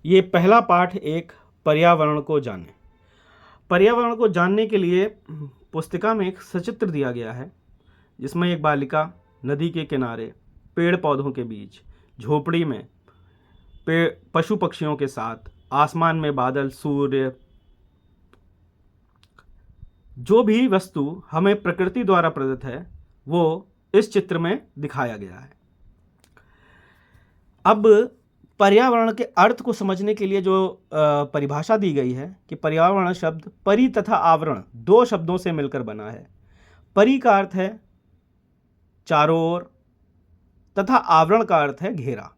ये पहला पाठ एक पर्यावरण को जाने। पर्यावरण को जानने के लिए पुस्तिका में एक सचित्र दिया गया है, जिसमें एक बालिका नदी के किनारे पेड़ पौधों के बीच झोपड़ी में पशु पक्षियों के साथ, आसमान में बादल, सूर्य, जो भी वस्तु हमें प्रकृति द्वारा प्रदत्त है वो इस चित्र में दिखाया गया है। अब पर्यावरण के अर्थ को समझने के लिए जो परिभाषा दी गई है कि पर्यावरण शब्द परि तथा आवरण दो शब्दों से मिलकर बना है। परि का अर्थ है चारों ओर तथा आवरण का अर्थ है घेरा।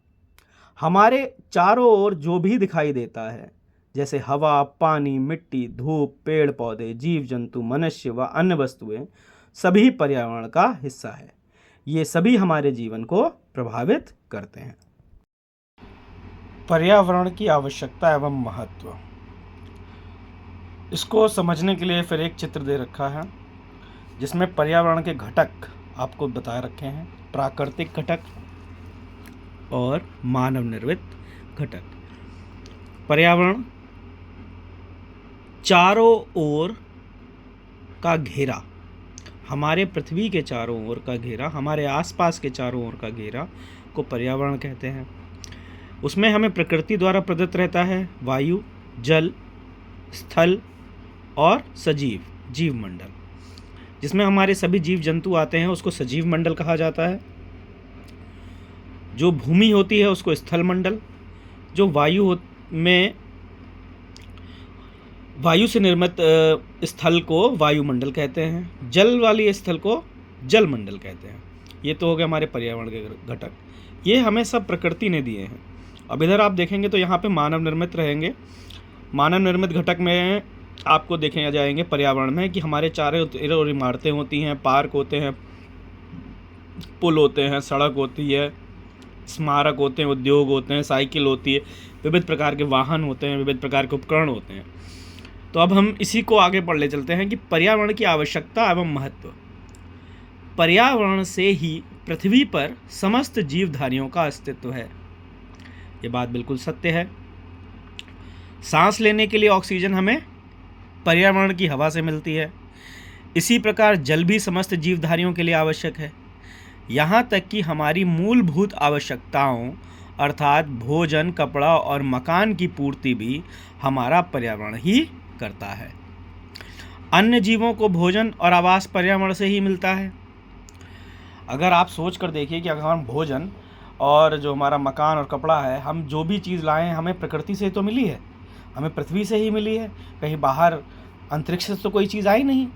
हमारे चारों ओर जो भी दिखाई देता है, जैसे हवा, पानी, मिट्टी, धूप, पेड़ पौधे, जीव जंतु, मनुष्य व अन्य वस्तुएं, सभी पर्यावरण का हिस्सा है। ये सभी हमारे जीवन को प्रभावित करते हैं। पर्यावरण की आवश्यकता एवं महत्व, इसको समझने के लिए फिर एक चित्र दे रखा है, जिसमें पर्यावरण के घटक आपको बता रखे हैं, प्राकृतिक घटक और मानव निर्मित घटक। पर्यावरण चारों ओर का घेरा, हमारे पृथ्वी के चारों ओर का घेरा, हमारे आसपास के चारों ओर का घेरा को पर्यावरण कहते हैं। उसमें हमें प्रकृति द्वारा प्रदत्त रहता है वायु, जल, स्थल और सजीव जीव मंडल। जिसमें हमारे सभी जीव जंतु आते हैं उसको सजीव मंडल कहा जाता है। जो भूमि होती है उसको स्थल मंडल, जो वायु से निर्मित स्थल को वायुमंडल कहते हैं, जल वाली स्थल को जल मंडल कहते हैं। ये तो हो गए हमारे पर्यावरण के घटक। ये हमें सब प्रकृति ने दिए हैं। अब इधर आप देखेंगे तो यहाँ पे मानव निर्मित रहेंगे। मानव निर्मित घटक में आपको देखे जाएंगे पर्यावरण में कि हमारे चारों ओर इमारतें होती हैं, पार्क होते हैं, पुल होते हैं, सड़क होती है, स्मारक होते हैं, उद्योग होते हैं, साइकिल होती है, विविध प्रकार के वाहन होते हैं, विविध प्रकार के उपकरण होते हैं। तो अब हम इसी को आगे पढ़ ले चलते हैं कि पर्यावरण की आवश्यकता एवं महत्व। पर्यावरण से ही पृथ्वी पर समस्त जीवधारियों का अस्तित्व है। ये बात बिल्कुल सत्य है। सांस लेने के लिए ऑक्सीजन हमें पर्यावरण की हवा से मिलती है। इसी प्रकार जल भी समस्त जीवधारियों के लिए आवश्यक है। यहाँ तक कि हमारी मूलभूत आवश्यकताओं अर्थात भोजन, कपड़ा और मकान की पूर्ति भी हमारा पर्यावरण ही करता है। अन्य जीवों को भोजन और आवास पर्यावरण से ही मिलता है। अगर आप सोच कर देखिए कि अगर हम भोजन और जो हमारा मकान और कपड़ा है, हम जो भी चीज़ लाए हैं हमें प्रकृति से तो मिली है, हमें पृथ्वी से ही मिली है, कहीं बाहर अंतरिक्ष से तो कोई चीज़ आई नहीं।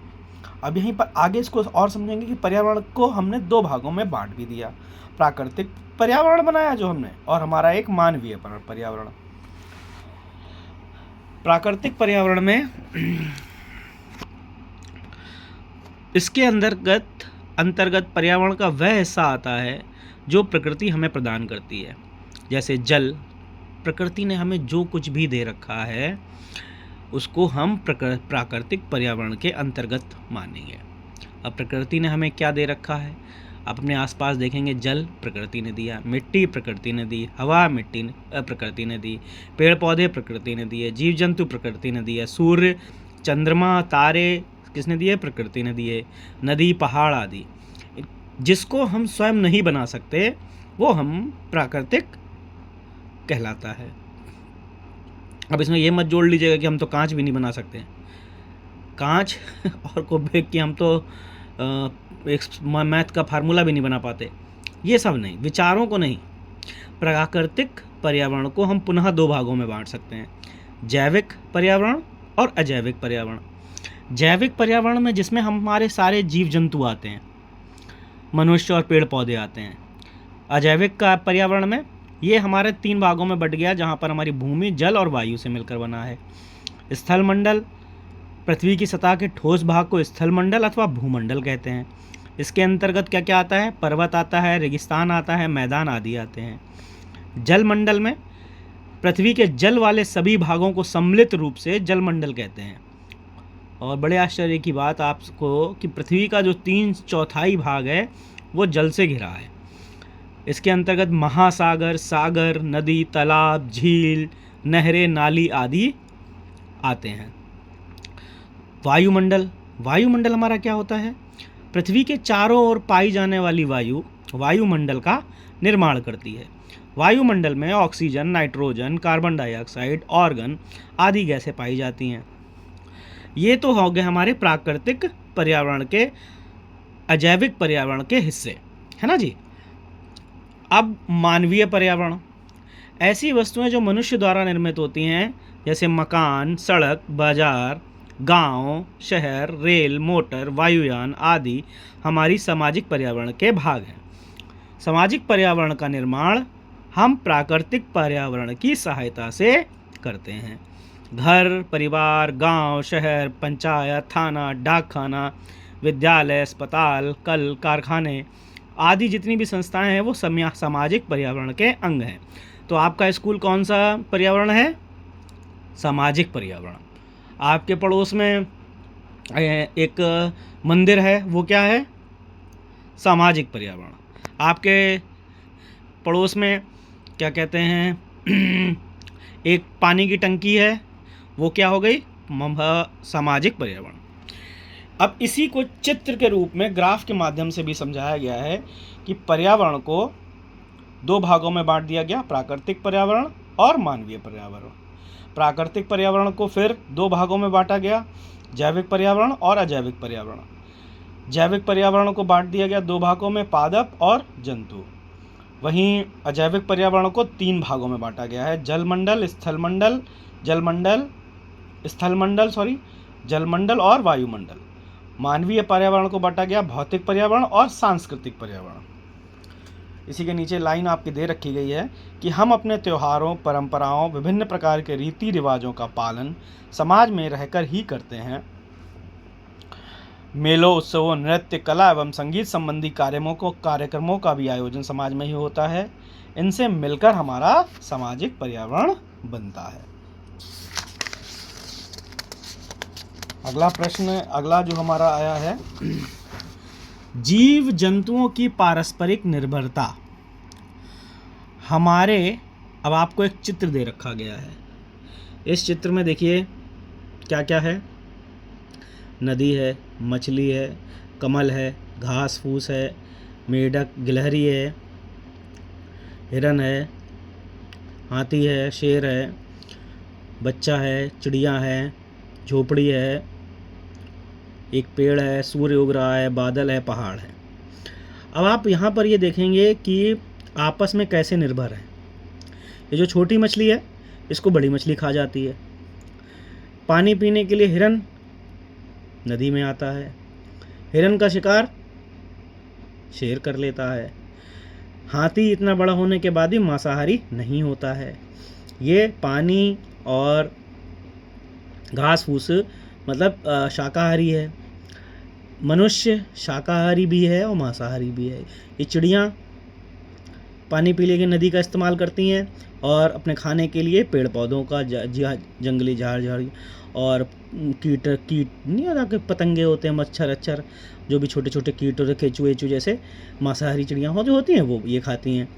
अब यहीं पर आगे इसको और समझेंगे कि पर्यावरण को हमने दो भागों में बांट भी दिया। प्राकृतिक पर्यावरण बनाया जो हमने, और हमारा एक मानवीय पर्यावरण। प्राकृतिक पर्यावरण में इसके अंतर्गत पर्यावरण का वह हिस्सा आता है जो प्रकृति हमें प्रदान करती है। जैसे जल, प्रकृति ने हमें जो कुछ भी दे रखा है उसको हम प्राकृतिक पर्यावरण के अंतर्गत मानेंगे। अब प्रकृति ने हमें क्या दे रखा है, आप अपने आसपास देखेंगे, जल प्रकृति ने दिया, मिट्टी प्रकृति ने दी, हवा प्रकृति ने दी, पेड़ पौधे प्रकृति ने दिए, जीव जंतु प्रकृति ने दिए, सूर्य, चंद्रमा, तारे किसने दिए, प्रकृति ने दिए, नदी, पहाड़ आदि। जिसको हम स्वयं नहीं बना सकते वो हम प्राकृतिक कहलाता है। अब इसमें ये मत जोड़ लीजिएगा कि हम तो कांच भी नहीं बना सकते। कांच और को फेंक के हम तो एक मैथ का फार्मूला भी नहीं बना पाते। ये सब नहीं, विचारों को नहीं। प्राकृतिक पर्यावरण को हम पुनः दो भागों में बांट सकते हैं, जैविक पर्यावरण और अजैविक पर्यावरण। जैविक पर्यावरण में जिसमें हमारे सारे जीव जंतु आते हैं, मनुष्य और पेड़ पौधे आते हैं। अजैविक का पर्यावरण में ये हमारे तीन भागों में बट गया, जहाँ पर हमारी भूमि, जल और वायु से मिलकर बना है। स्थल मंडल, पृथ्वी की सतह के ठोस भाग को स्थल मंडल अथवा भूमंडल कहते हैं। इसके अंतर्गत क्या क्या आता है, पर्वत आता है, रेगिस्तान आता है, मैदान आदि आते हैं। जल मंडल में पृथ्वी के जल वाले सभी भागों को सम्मिलित रूप से जल मंडल कहते हैं। और बड़े आश्चर्य की बात आपको कि पृथ्वी का जो 3/4 भाग है वो जल से घिरा है। इसके अंतर्गत महासागर, सागर, नदी, तालाब, झील, नहरें, नाली आदि आते हैं। वायुमंडल, वायुमंडल हमारा क्या होता है? पृथ्वी के चारों ओर पाई जाने वाली वायु वायुमंडल का निर्माण करती है। वायुमंडल में oxygen, nitrogen, carbon dioxide, organ आदि गैसें पाई जाती हैं। ये तो हो गए हमारे प्राकृतिक पर्यावरण के, अजैविक पर्यावरण के हिस्से, है ना जी। अब मानवीय पर्यावरण, ऐसी वस्तुएं जो मनुष्य द्वारा निर्मित होती हैं, जैसे मकान, सड़क, बाजार, गांव, शहर, रेल, मोटर, वायुयान आदि हमारी सामाजिक पर्यावरण के भाग हैं। सामाजिक पर्यावरण का निर्माण हम प्राकृतिक पर्यावरण की सहायता से करते हैं। घर, परिवार, गांव, शहर, पंचायत, थाना, डाकखाना, विद्यालय, अस्पताल, कल, कारखाने आदि जितनी भी संस्थाएं हैं वो सामाजिक पर्यावरण के अंग हैं। तो आपका स्कूल कौन सा पर्यावरण है? सामाजिक पर्यावरण। आपके पड़ोस में एक मंदिर है, वो क्या है? सामाजिक पर्यावरण। आपके पड़ोस में क्या कहते हैं एक पानी की टंकी है, वो क्या हो गई? सामाजिक पर्यावरण। अब इसी को चित्र के रूप में ग्राफ के माध्यम से भी समझाया गया है कि पर्यावरण को दो भागों में बांट दिया गया, प्राकृतिक पर्यावरण और मानवीय पर्यावरण। प्राकृतिक पर्यावरण को फिर दो भागों में बांटा गया, जैविक पर्यावरण और अजैविक पर्यावरण। जैविक पर्यावरण को बांट दिया गया दो भागों में, पादप और जंतु। वहीं अजैविक पर्यावरण को तीन भागों में बांटा गया है, जलमंडल और वायुमंडल। मानवीय पर्यावरण को बांटा गया भौतिक पर्यावरण और सांस्कृतिक पर्यावरण। इसी के नीचे लाइन आपकी दे रखी गई है कि हम अपने त्योहारों, परंपराओं, विभिन्न प्रकार के रीति रिवाजों का पालन समाज में रहकर ही करते हैं। मेलों, उत्सवों, नृत्य, कला एवं संगीत संबंधी कार्यक्रमों का भी आयोजन समाज में ही होता है। इनसे मिलकर हमारा सामाजिक पर्यावरण बनता है। अगला जो हमारा आया है, जीव जंतुओं की पारस्परिक निर्भरता। अब आपको एक चित्र दे रखा गया है। इस चित्र में देखिए क्या क्या है? नदी है, मछली है, कमल है, घास फूस है, मेढक, गिलहरी है, हिरन है, हाथी है, शेर है, बच्चा है, चिड़िया है, झोपड़ी है, एक पेड़ है, सूर्य उग रहा है, बादल है, पहाड़ है। अब आप यहाँ पर ये देखेंगे कि आपस में कैसे निर्भर हैं। ये जो छोटी मछली है, इसको बड़ी मछली खा जाती है। पानी पीने के लिए हिरन नदी में आता है। हिरन का शिकार शेर कर लेता है। हाथी इतना बड़ा होने के बाद भी मांसाहारी नहीं होता है। ये पानी और घास फूस मतलब शाकाहारी है। मनुष्य शाकाहारी भी है और मांसाहारी भी है। ये चिड़ियाँ पानी पीने के नदी का इस्तेमाल करती हैं और अपने खाने के लिए पेड़ पौधों का जंगली झाड़ और कीट नहीं होता कि पतंगे होते हैं, मच्छर जो भी छोटे छोटे कीट होते हैं, केचुए जैसे मांसाहारी चिड़ियाँ होती हैं, वो ये खाती हैं।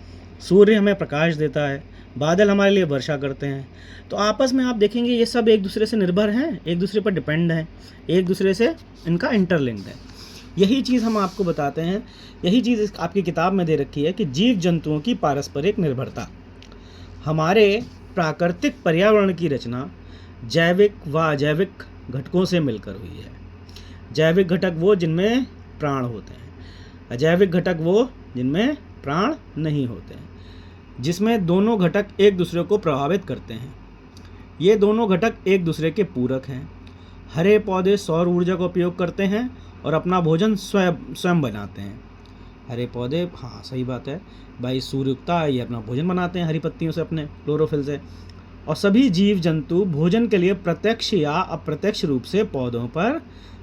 सूर्य हमें प्रकाश देता है, बादल हमारे लिए वर्षा करते हैं। तो आपस में आप देखेंगे ये सब एक दूसरे से निर्भर हैं, एक दूसरे पर डिपेंड हैं, एक दूसरे से इनका इंटरलिंक्ड है। यही चीज़ हम आपको बताते हैं, यही चीज़ आपकी किताब में दे रखी है कि जीव जंतुओं की पारस्परिक निर्भरता। हमारे प्राकृतिक पर्यावरण की रचना जैविक व अजैविक घटकों से मिलकर हुई है। जैविक घटक वो जिनमें प्राण होते हैं, अजैविक घटक वो जिनमें प्राण नहीं होते हैं, जिसमें दोनों घटक एक दूसरे को प्रभावित करते हैं। ये दोनों घटक एक दूसरे के पूरक हैं। हरे पौधे सौर ऊर्जा का उपयोग करते हैं और अपना भोजन स्वयं बनाते हैं। हरे पौधे, हाँ सही बात है भाई, सूर्य उगता है, ये अपना भोजन बनाते हैं हरी पत्तियों से, अपने क्लोरोफिल से। और सभी जीव जंतु भोजन के लिए प्रत्यक्ष या अप्रत्यक्ष रूप से पौधों पर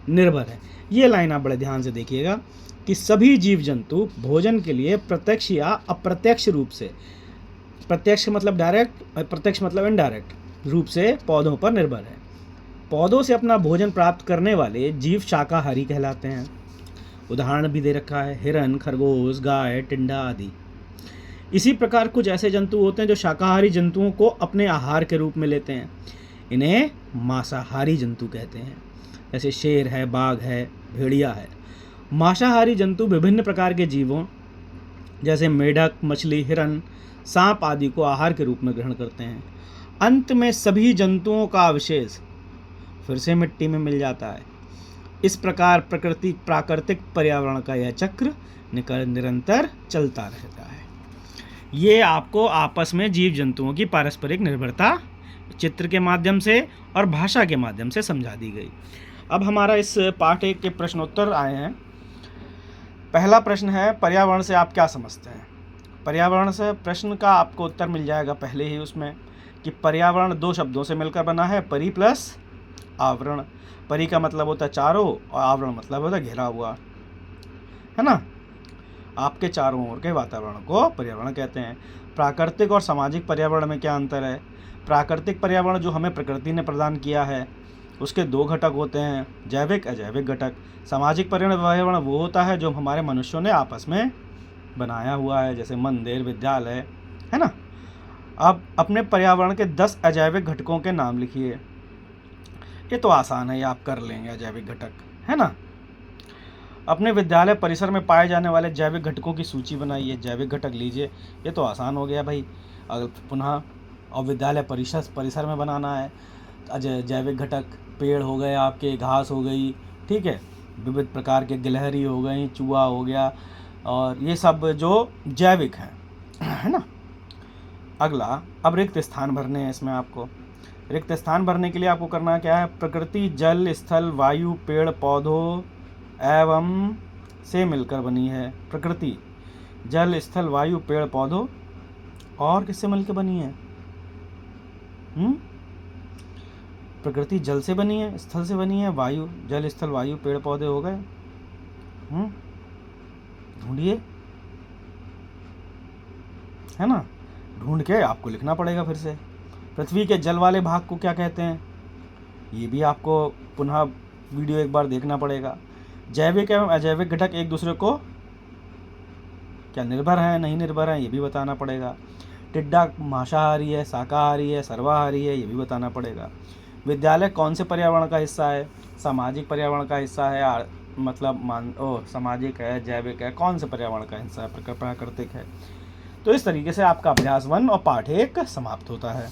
निर्भर है। ये लाइन आप बड़े ध्यान से देखिएगा कि सभी जीव जंतु भोजन के लिए प्रत्यक्ष या अप्रत्यक्ष रूप से, प्रत्यक्ष मतलब डायरेक्ट, अप्रत्यक्ष मतलब इनडायरेक्ट रूप से पौधों पर निर्भर है। पौधों से अपना भोजन प्राप्त करने वाले जीव शाकाहारी कहलाते हैं। उदाहरण भी दे रखा है, हिरन, खरगोश, गाय, टिंडा आदि। इसी प्रकार कुछ ऐसे जंतु होते हैं जो शाकाहारी जंतुओं को अपने आहार के रूप में लेते हैं, इन्हें मांसाहारी जंतु कहते हैं। जैसे शेर है, बाघ है, भेड़िया है। मांसाहारी जंतु विभिन्न प्रकार के जीवों जैसे मेढक, मछली, हिरन, सांप आदि को आहार के रूप में ग्रहण करते हैं। अंत में सभी जंतुओं का अवशेष फिर से मिट्टी में मिल जाता है। इस प्रकार प्राकृतिक पर्यावरण का यह चक्र निरंतर चलता रहता है। ये आपको आपस में जीव जंतुओं की पारस्परिक निर्भरता चित्र के माध्यम से और भाषा के माध्यम से समझा दी गई। अब हमारा इस पाठ 1 के प्रश्नोत्तर आए हैं। पहला प्रश्न है, पर्यावरण से आप क्या समझते हैं? पर्यावरण से प्रश्न का आपको उत्तर मिल जाएगा पहले ही उसमें कि पर्यावरण 2 शब्दों से मिलकर बना है, परि प्लस आवरण। परि का मतलब होता है चारों और आवरण मतलब होता है घेरा हुआ, है ना। आपके चारों ओर के वातावरण को पर्यावरण कहते हैं। प्राकृतिक और सामाजिक पर्यावरण में क्या अंतर है? प्राकृतिक पर्यावरण जो हमें प्रकृति ने प्रदान किया है उसके 2 घटक होते हैं, जैविक अजैविक घटक। सामाजिक पर्यावरण वो होता है जो हमारे मनुष्यों ने आपस में बनाया हुआ है, जैसे मंदिर, विद्यालय, है ना। अब अपने पर्यावरण के 10 अजैविक घटकों के नाम लिखिए। ये तो आसान है, ये आप कर लेंगे, अजैविक घटक, है ना। अपने विद्यालय परिसर में पाए जाने वाले जैविक घटकों की सूची बनाइए, जैविक घटक लीजिए। ये तो आसान हो गया भाई। अगर पुनः और विद्यालय परिसर में बनाना है, जैविक घटक पेड़ हो गए, आपके घास हो गई, ठीक है, विविध प्रकार के गिलहरी हो गई, चूहा हो गया, और ये सब जो जैविक हैं, है ना। अगला, अब रिक्त स्थान भरने हैं इसमें आपको। रिक्त स्थान भरने के लिए आपको करना क्या है? प्रकृति जल, स्थल, वायु, पेड़ पौधों एवं से मिलकर बनी है। प्रकृति जल, स्थल, वायु, पेड़ पौधों और किससे मिलकर बनी है? प्रकृति जल से बनी है, स्थल से बनी है, वायु, जल, स्थल, वायु, पेड़ पौधे हो गए। ढूंढिए, है ना। ढूंढ के आपको लिखना पड़ेगा फिर से। पृथ्वी के जल वाले भाग को क्या कहते हैं? ये भी आपको पुनः वीडियो एक बार देखना पड़ेगा। जैविक एवं अजैविक घटक एक दूसरे को क्या निर्भर हैं, नहीं निर्भर हैं, ये भी बताना पड़ेगा। टिड्डा मांसाहारी है, शाकाहारी है, सर्वाहारी है, ये भी बताना पड़ेगा। विद्यालय कौन से पर्यावरण का हिस्सा है? सामाजिक पर्यावरण का हिस्सा है, मतलब सामाजिक है, जैविक है, कौन से पर्यावरण का हिस्सा है? प्राकृतिक है। तो इस तरीके से आपका अभ्यास 1 और पाठ 1 समाप्त होता है।